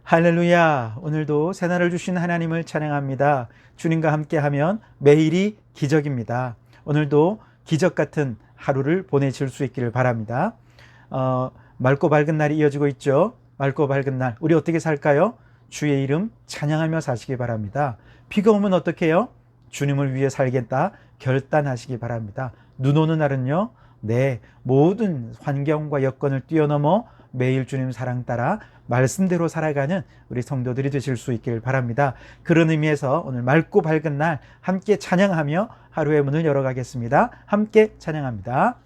할렐루야. 오늘도 새날을 주신 하나님을 찬양합니다. 주님과 함께하면 매일이 기적입니다. 오늘도 기적 같은 하루를 보내실 수 있기를 바랍니다. 맑고 밝은 날이 이어지고 있죠. 맑고 밝은 날 우리 어떻게 살까요? 주의 이름 찬양하며 사시기 바랍니다. 비가 오면 어떻게 해요? 주님을 위해 살겠다 결단하시기 바랍니다. 눈 오는 날은요, 모든 환경과 여건을 뛰어넘어 매일 주님 사랑 따라 말씀대로 살아가는 우리 성도들이 되실 수 있길 바랍니다. 그런 의미에서 오늘 맑고 밝은 날 함께 찬양하며 하루의 문을 열어가겠습니다. 함께 찬양합니다.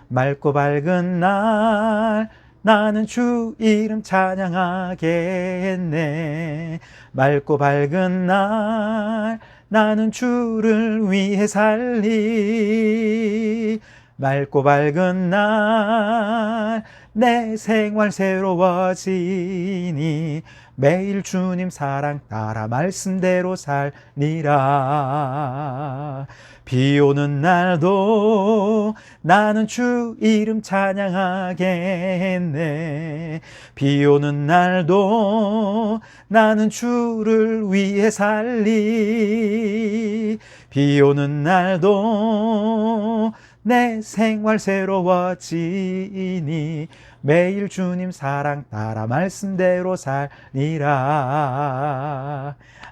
맑고 밝은 날 나는 주 이름 찬양하겠네. 맑고 밝은 날 나는 주를 위해 살리. 맑고 밝은 날 내 생활 새로워지니 매일 주님 사랑 따라 말씀대로 살리라. 비 오는 날도 나는 주 이름 찬양하겠네. 비 오는 날도 나는 주를 위해 살리. 비 오는 날도 내 생활 새로워지니 매일 주님 사랑 따라 말씀대로 살리라.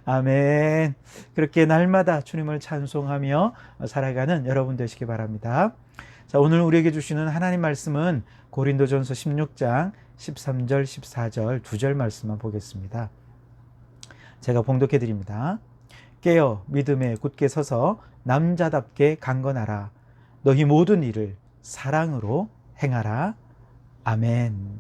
아멘. 그렇게 날마다 주님을 찬송하며 살아가는 여러분 되시기 바랍니다. 자, 오늘 우리에게 주시는 하나님 말씀은 고린도전서 16장 13절 14절 2절 말씀만 보겠습니다. 제가 봉독해 드립니다. 깨어 믿음에 굳게 서서 남자답게 강건하라. 너희 모든 일을 사랑으로 행하라. 아멘.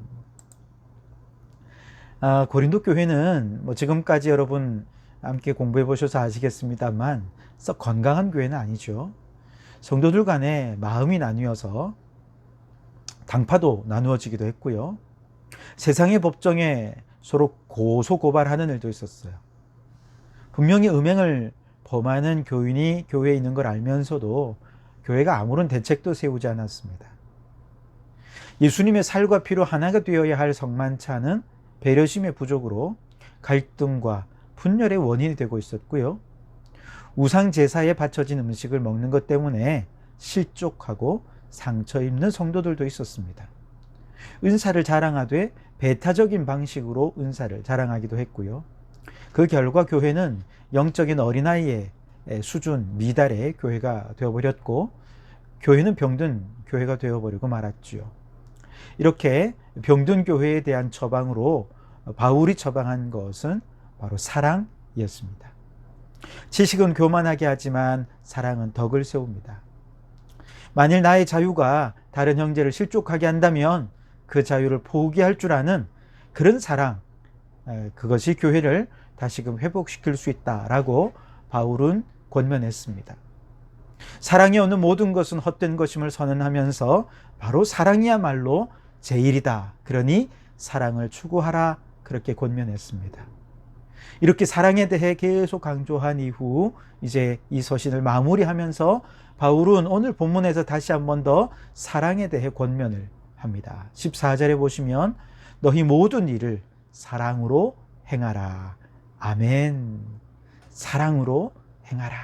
고린도 교회는 지금까지 여러분 함께 공부해 보셔서 아시겠습니다만 썩 건강한 교회는 아니죠. 성도들 간에 마음이 나뉘어서 당파도 나누어지기도 했고요. 세상의 법정에 서로 고소고발하는 일도 있었어요. 분명히 음행을 범하는 교인이 교회에 있는 걸 알면서도 교회가 아무런 대책도 세우지 않았습니다. 예수님의 살과 피로 하나가 되어야 할 성만찬은 배려심의 부족으로 갈등과 분열의 원인이 되고 있었고요. 우상 제사에 바쳐진 음식을 먹는 것 때문에 실족하고 상처 입는 성도들도 있었습니다. 은사를 자랑하되 배타적인 방식으로 은사를 자랑하기도 했고요. 그 결과 교회는 영적인 어린아이의 수준 미달의 교회가 되어버렸고 교회는 병든 교회가 되어버리고 말았지요. 이렇게 병든 교회에 대한 처방으로 바울이 처방한 것은 바로 사랑이었습니다. 지식은 교만하게 하지만 사랑은 덕을 세웁니다. 만일 나의 자유가 다른 형제를 실족하게 한다면 그 자유를 포기할 줄 아는 그런 사랑, 그것이 교회를 다시금 회복시킬 수 있다라고 바울은 권면했습니다. 사랑이 없는 모든 것은 헛된 것임을 선언하면서 바로 사랑이야말로 제일이다. 그러니 사랑을 추구하라. 그렇게 권면했습니다. 이렇게 사랑에 대해 계속 강조한 이후 이제 이 서신을 마무리하면서 바울은 오늘 본문에서 다시 한 번 더 사랑에 대해 권면을 합니다. 14절에 보시면 너희 모든 일을 사랑으로 행하라. 아멘. 사랑으로 행하라.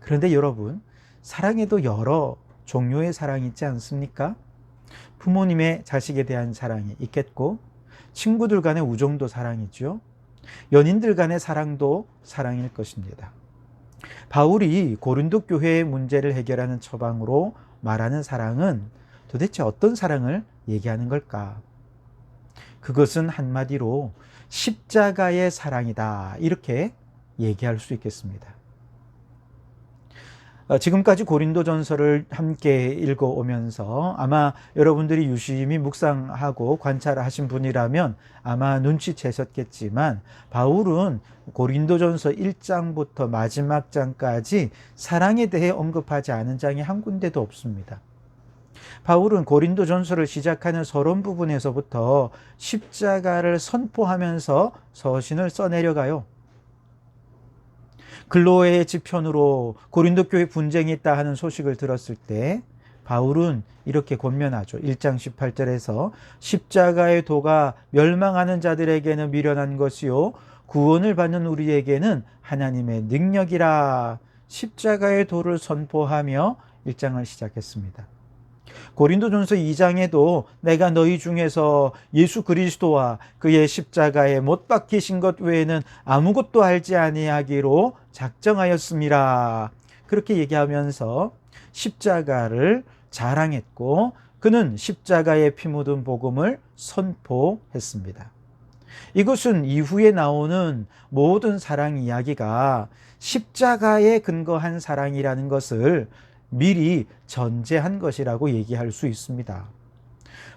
그런데 여러분, 사랑에도 여러 종류의 사랑이 있지 않습니까? 부모님의 자식에 대한 사랑이 있겠고, 친구들 간의 우정도 사랑이죠. 연인들 간의 사랑도 사랑일 것입니다. 바울이 고린도 교회의 문제를 해결하는 처방으로 말하는 사랑은 도대체 어떤 사랑을 얘기하는 걸까? 그것은 한마디로 십자가의 사랑이다. 이렇게 얘기할 수 있겠습니다. 지금까지 고린도전서를 함께 읽어오면서 아마 여러분들이 유심히 묵상하고 관찰하신 분이라면 아마 눈치채셨겠지만 바울은 고린도전서 1장부터 마지막 장까지 사랑에 대해 언급하지 않은 장이 한 군데도 없습니다. 바울은 고린도전서를 시작하는 서론 부분에서부터 십자가를 선포하면서 서신을 써내려가요. 글로의 지편으로 고린도 교회 분쟁이 있다 하는 소식을 들었을 때 바울은 이렇게 권면하죠. 1장 18절에서 십자가의 도가 멸망하는 자들에게는 미련한 것이요 구원을 받는 우리에게는 하나님의 능력이라. 십자가의 도를 선포하며 1장을 시작했습니다. 고린도전서 2장에도 내가 너희 중에서 예수 그리스도와 그의 십자가에 못 박히신 것 외에는 아무것도 알지 아니하기로 작정하였습니다. 그렇게 얘기하면서 십자가를 자랑했고 그는 십자가에 피 묻은 복음을 선포했습니다. 이것은 이후에 나오는 모든 사랑 이야기가 십자가에 근거한 사랑이라는 것을 미리 전제한 것이라고 얘기할 수 있습니다.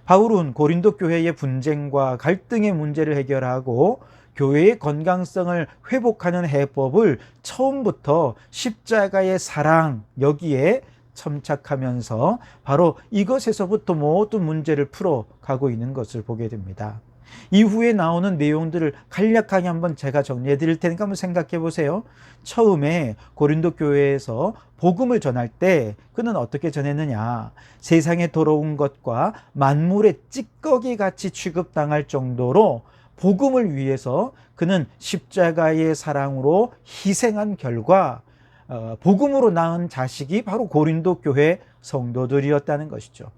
바울은 고린도 교회의 분쟁과 갈등의 문제를 해결하고 교회의 건강성을 회복하는 해법을 처음부터 십자가의 사랑 여기에 첨착하면서 바로 이것에서부터 모든 문제를 풀어가고 있는 것을 보게 됩니다. 이후에 나오는 내용들을 간략하게 한번 제가 정리해 드릴 테니까 한번 생각해 보세요. 처음에 고린도 교회에서 복음을 전할 때 그는 어떻게 전했느냐. 세상에 돌아온 것과 만물의 찌꺼기 같이 취급당할 정도로 복음을 위해서 그는 십자가의 사랑으로 희생한 결과 복음으로 낳은 자식이 바로 고린도 교회 성도들이었다는 것이죠.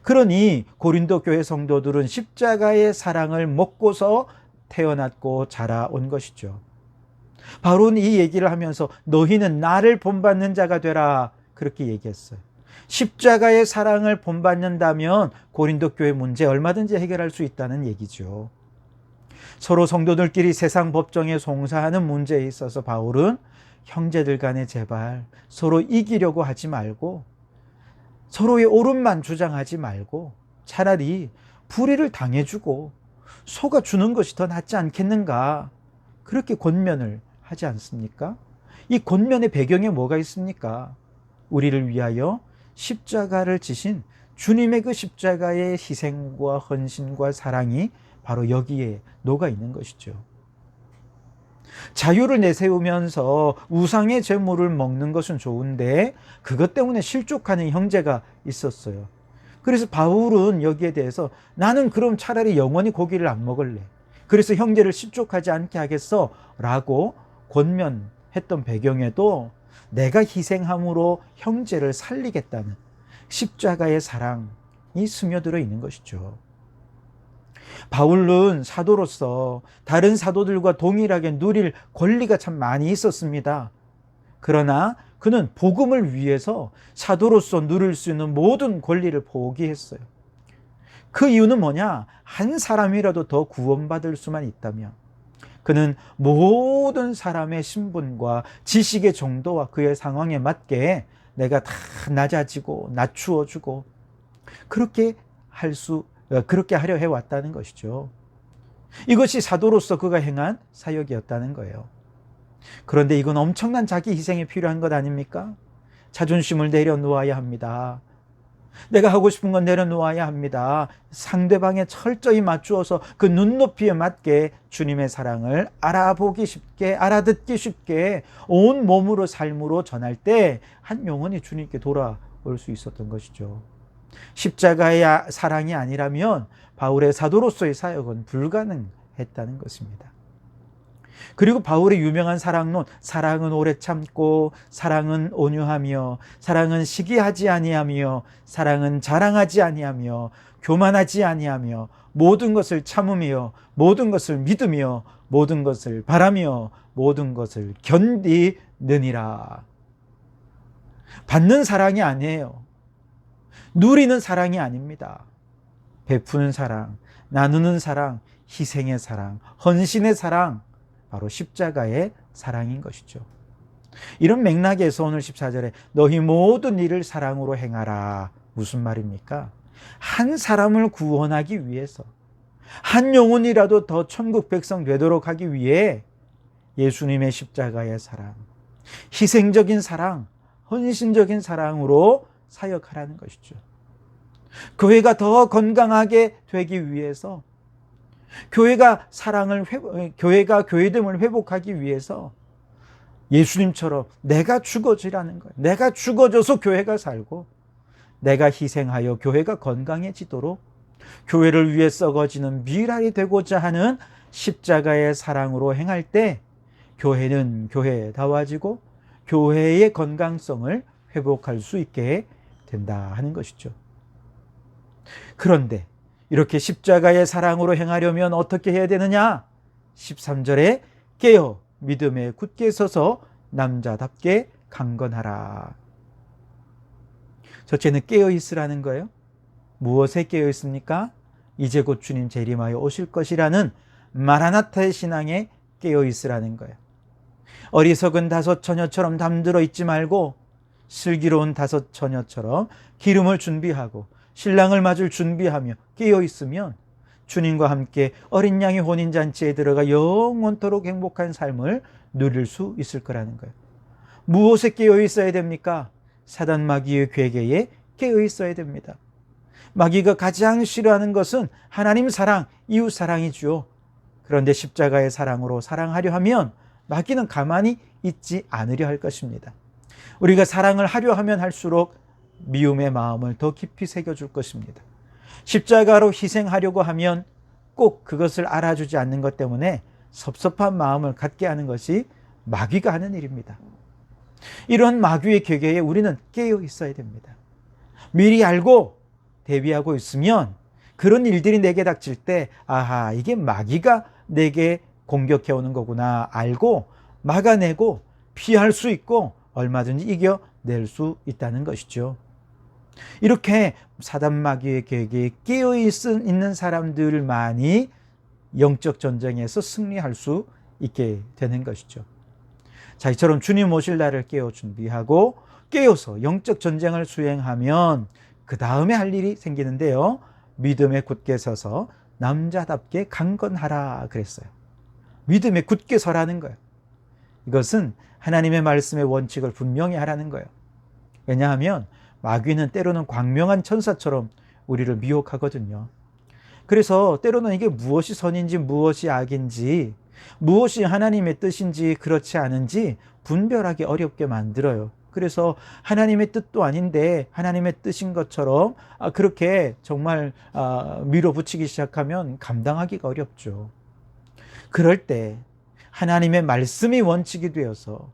그러니 고린도 교회 성도들은 십자가의 사랑을 먹고서 태어났고 자라온 것이죠. 바울은 이 얘기를 하면서 너희는 나를 본받는 자가 되라 그렇게 얘기했어요. 십자가의 사랑을 본받는다면 고린도 교회 문제 얼마든지 해결할 수 있다는 얘기죠. 서로 성도들끼리 세상 법정에 송사하는 문제에 있어서 바울은 형제들 간에 제발 서로 이기려고 하지 말고 서로의 옳음만 주장하지 말고 차라리 불의를 당해주고 속아주는 것이 더 낫지 않겠는가 그렇게 권면을 하지 않습니까? 이 권면의 배경에 뭐가 있습니까? 우리를 위하여 십자가를 지신 주님의 그 십자가의 희생과 헌신과 사랑이 바로 여기에 녹아 있는 것이죠. 자유를 내세우면서 우상의 재물을 먹는 것은 좋은데 그것 때문에 실족하는 형제가 있었어요. 그래서 바울은 여기에 대해서 나는 그럼 차라리 영원히 고기를 안 먹을래. 그래서 형제를 실족하지 않게 하겠어 라고 권면했던 배경에도 내가 희생함으로 형제를 살리겠다는 십자가의 사랑이 스며들어 있는 것이죠. 바울은 사도로서 다른 사도들과 동일하게 누릴 권리가 참 많이 있었습니다. 그러나 그는 복음을 위해서 사도로서 누릴 수 있는 모든 권리를 포기했어요. 그 이유는 뭐냐? 한 사람이라도 더 구원받을 수만 있다면 그는 모든 사람의 신분과 지식의 정도와 그의 상황에 맞게 내가 다 낮아지고 낮추어주고 그렇게 하려 해왔다는 것이죠. 이것이 사도로서 그가 행한 사역이었다는 거예요. 그런데 이건 엄청난 자기 희생이 필요한 것 아닙니까? 자존심을 내려놓아야 합니다. 내가 하고 싶은 건 내려놓아야 합니다. 상대방에 철저히 맞추어서 그 눈높이에 맞게 주님의 사랑을 알아보기 쉽게, 알아듣기 쉽게 온 몸으로 삶으로 전할 때 한 영혼이 주님께 돌아올 수 있었던 것이죠. 십자가의 사랑이 아니라면 바울의 사도로서의 사역은 불가능했다는 것입니다. 그리고 바울의 유명한 사랑론, 사랑은 오래 참고, 사랑은 온유하며, 사랑은 시기하지 아니하며, 사랑은 자랑하지 아니하며, 교만하지 아니하며, 모든 것을 참으며, 모든 것을 믿으며, 모든 것을 바라며, 모든 것을 견디느니라. 받는 사랑이 아니에요. 누리는 사랑이 아닙니다. 베푸는 사랑, 나누는 사랑, 희생의 사랑, 헌신의 사랑, 바로 십자가의 사랑인 것이죠. 이런 맥락에서 오늘 14절에 너희 모든 일을 사랑으로 행하라. 무슨 말입니까? 한 사람을 구원하기 위해서, 한 영혼이라도 더 천국 백성 되도록 하기 위해 예수님의 십자가의 사랑, 희생적인 사랑, 헌신적인 사랑으로 사역하라는 것이죠. 교회가 더 건강하게 되기 위해서, 교회가 교회됨을 회복하기 위해서 예수님처럼 내가 죽어지라는 거예요. 내가 죽어져서 교회가 살고, 내가 희생하여 교회가 건강해지도록 교회를 위해 썩어지는 미랄이 되고자 하는 십자가의 사랑으로 행할 때 교회는 교회다워지고 교회의 건강성을 회복할 수 있게 된다 하는 것이죠. 그런데 이렇게 십자가의 사랑으로 행하려면 어떻게 해야 되느냐? 13절에 깨어 믿음에 굳게 서서 남자답게 강건하라. 첫째는 깨어 있으라는 거예요. 무엇에 깨어 있습니까? 이제 곧 주님 재림하여 오실 것이라는 마라나타의 신앙에 깨어 있으라는 거예요. 어리석은 다섯 처녀처럼 잠들어 있지 말고 슬기로운 다섯 처녀처럼 기름을 준비하고 신랑을 맞을 준비하며 깨어 있으면 주님과 함께 어린 양의 혼인잔치에 들어가 영원토록 행복한 삶을 누릴 수 있을 거라는 거예요. 무엇에 깨어 있어야 됩니까? 사단 마귀의 괴계에 깨어 있어야 됩니다. 마귀가 가장 싫어하는 것은 하나님 사랑, 이웃 사랑이죠. 그런데 십자가의 사랑으로 사랑하려 하면 마귀는 가만히 있지 않으려 할 것입니다. 우리가 사랑을 하려 하면 할수록 미움의 마음을 더 깊이 새겨줄 것입니다. 십자가로 희생하려고 하면 꼭 그것을 알아주지 않는 것 때문에 섭섭한 마음을 갖게 하는 것이 마귀가 하는 일입니다. 이런 마귀의 괴계에 우리는 깨어 있어야 됩니다. 미리 알고 대비하고 있으면 그런 일들이 내게 닥칠 때 아하, 이게 마귀가 내게 공격해오는 거구나 알고 막아내고 피할 수 있고 얼마든지 이겨낼 수 있다는 것이죠. 이렇게 사단 마귀의 계획에 깨어 있는 사람들만이 영적 전쟁에서 승리할 수 있게 되는 것이죠. 자, 이처럼 주님 오실 날을 깨어 준비하고 깨어서 영적 전쟁을 수행하면 그 다음에 할 일이 생기는데요. 믿음에 굳게 서서 남자답게 강건하라 그랬어요. 믿음에 굳게 서라는 거예요. 이것은 하나님의 말씀의 원칙을 분명히 하라는 거예요. 왜냐하면 마귀는 때로는 광명한 천사처럼 우리를 미혹하거든요. 그래서 때로는 이게 무엇이 선인지 무엇이 악인지 무엇이 하나님의 뜻인지 그렇지 않은지 분별하기 어렵게 만들어요. 그래서 하나님의 뜻도 아닌데 하나님의 뜻인 것처럼 그렇게 정말 밀어붙이기 시작하면 감당하기가 어렵죠. 그럴 때 하나님의 말씀이 원칙이 되어서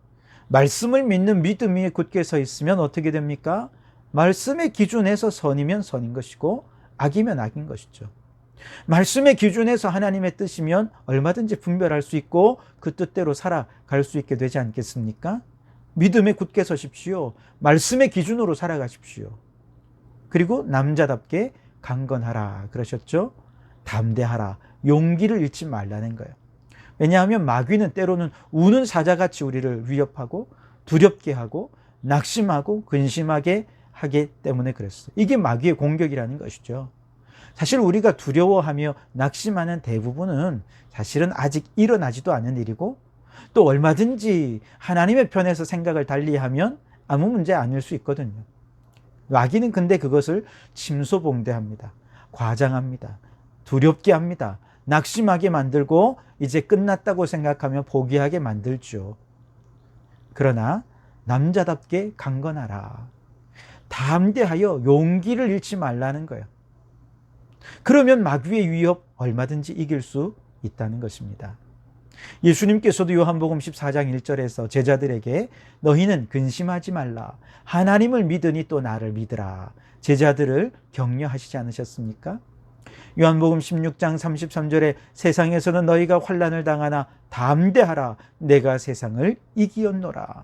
말씀을 믿는 믿음이 굳게 서 있으면 어떻게 됩니까? 말씀의 기준에서 선이면 선인 것이고 악이면 악인 것이죠. 말씀의 기준에서 하나님의 뜻이면 얼마든지 분별할 수 있고 그 뜻대로 살아갈 수 있게 되지 않겠습니까? 믿음에 굳게 서십시오. 말씀의 기준으로 살아가십시오. 그리고 남자답게 강건하라 그러셨죠? 담대하라. 용기를 잃지 말라는 거예요. 왜냐하면 마귀는 때로는 우는 사자같이 우리를 위협하고 두렵게 하고 낙심하고 근심하게 하기 때문에 그랬어요. 이게 마귀의 공격이라는 것이죠. 사실 우리가 두려워하며 낙심하는 대부분은 사실은 아직 일어나지도 않은 일이고 또 얼마든지 하나님의 편에서 생각을 달리하면 아무 문제 아닐 수 있거든요. 마귀는 근데 그것을 침소봉대합니다. 과장합니다. 두렵게 합니다. 낙심하게 만들고 이제 끝났다고 생각하며 포기하게 만들죠. 그러나 남자답게 강건하라. 담대하여 용기를 잃지 말라는 거예요. 그러면 마귀의 위협 얼마든지 이길 수 있다는 것입니다. 예수님께서도 요한복음 14장 1절에서 제자들에게 너희는 근심하지 말라. 하나님을 믿으니 또 나를 믿으라. 제자들을 격려하시지 않으셨습니까? 요한복음 16장 33절에 세상에서는 너희가 환난을 당하나 담대하라. 내가 세상을 이기었노라.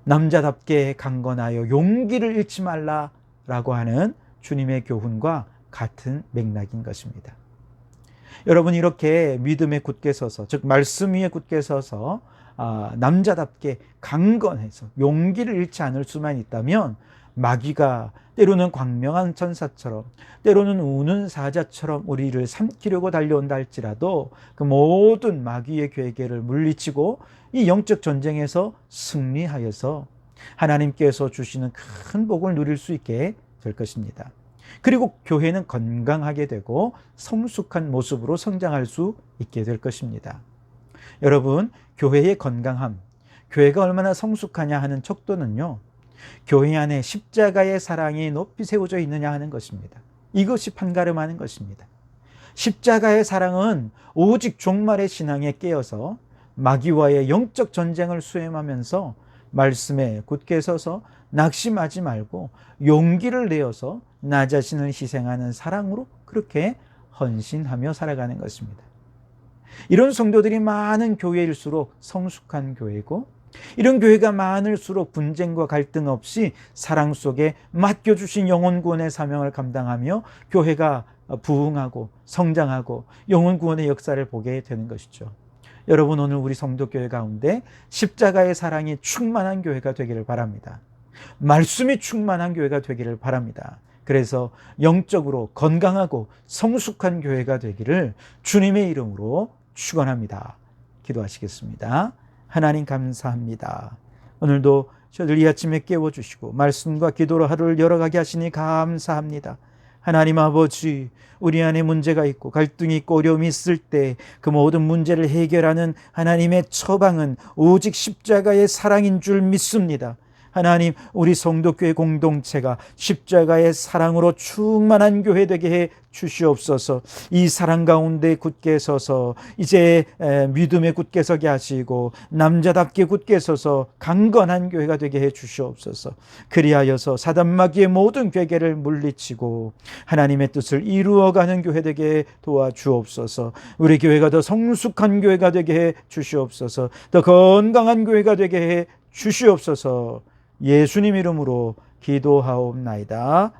남자답게 강건하여 용기를 잃지 말라라고 하는 주님의 교훈과 같은 맥락인 것입니다. 여러분 이렇게 믿음에 굳게 서서 즉 말씀 위에 굳게 서서 남자답게 강건해서 용기를 잃지 않을 수만 있다면 마귀가 때로는 광명한 천사처럼 때로는 우는 사자처럼 우리를 삼키려고 달려온다 할지라도 그 모든 마귀의 괴계를 물리치고 이 영적 전쟁에서 승리하여서 하나님께서 주시는 큰 복을 누릴 수 있게 될 것입니다. 그리고 교회는 건강하게 되고 성숙한 모습으로 성장할 수 있게 될 것입니다. 여러분, 교회의 건강함, 교회가 얼마나 성숙하냐 하는 척도는요, 교회 안에 십자가의 사랑이 높이 세워져 있느냐 하는 것입니다. 이것이 판가름하는 것입니다. 십자가의 사랑은 오직 종말의 신앙에 깨어서 마귀와의 영적 전쟁을 수행하면서 말씀에 굳게 서서 낙심하지 말고 용기를 내어서 나 자신을 희생하는 사랑으로 그렇게 헌신하며 살아가는 것입니다. 이런 성도들이 많은 교회일수록 성숙한 교회고, 이런 교회가 많을수록 분쟁과 갈등 없이 사랑 속에 맡겨주신 영혼 구원의 사명을 감당하며 교회가 부흥하고 성장하고 영혼 구원의 역사를 보게 되는 것이죠. 여러분, 오늘 우리 성도교회 가운데 십자가의 사랑이 충만한 교회가 되기를 바랍니다. 말씀이 충만한 교회가 되기를 바랍니다. 그래서 영적으로 건강하고 성숙한 교회가 되기를 주님의 이름으로 축원합니다. 기도하시겠습니다. 하나님 감사합니다. 오늘도 저희들 이 아침에 깨워주시고 말씀과 기도로 하루를 열어가게 하시니 감사합니다. 하나님 아버지, 우리 안에 문제가 있고 갈등이 있고 어려움이 있을 때 그 모든 문제를 해결하는 하나님의 처방은 오직 십자가의 사랑인 줄 믿습니다. 하나님, 우리 성도교회 공동체가 십자가의 사랑으로 충만한 교회 되게 해 주시옵소서. 이 사랑 가운데 굳게 서서 이제 믿음에 굳게 서게 하시고 남자답게 굳게 서서 강건한 교회가 되게 해 주시옵소서. 그리하여서 사단마귀의 모든 괴계를 물리치고 하나님의 뜻을 이루어가는 교회 되게 도와주옵소서. 우리 교회가 더 성숙한 교회가 되게 해 주시옵소서. 더 건강한 교회가 되게 해 주시옵소서. 예수님 이름으로 기도하옵나이다.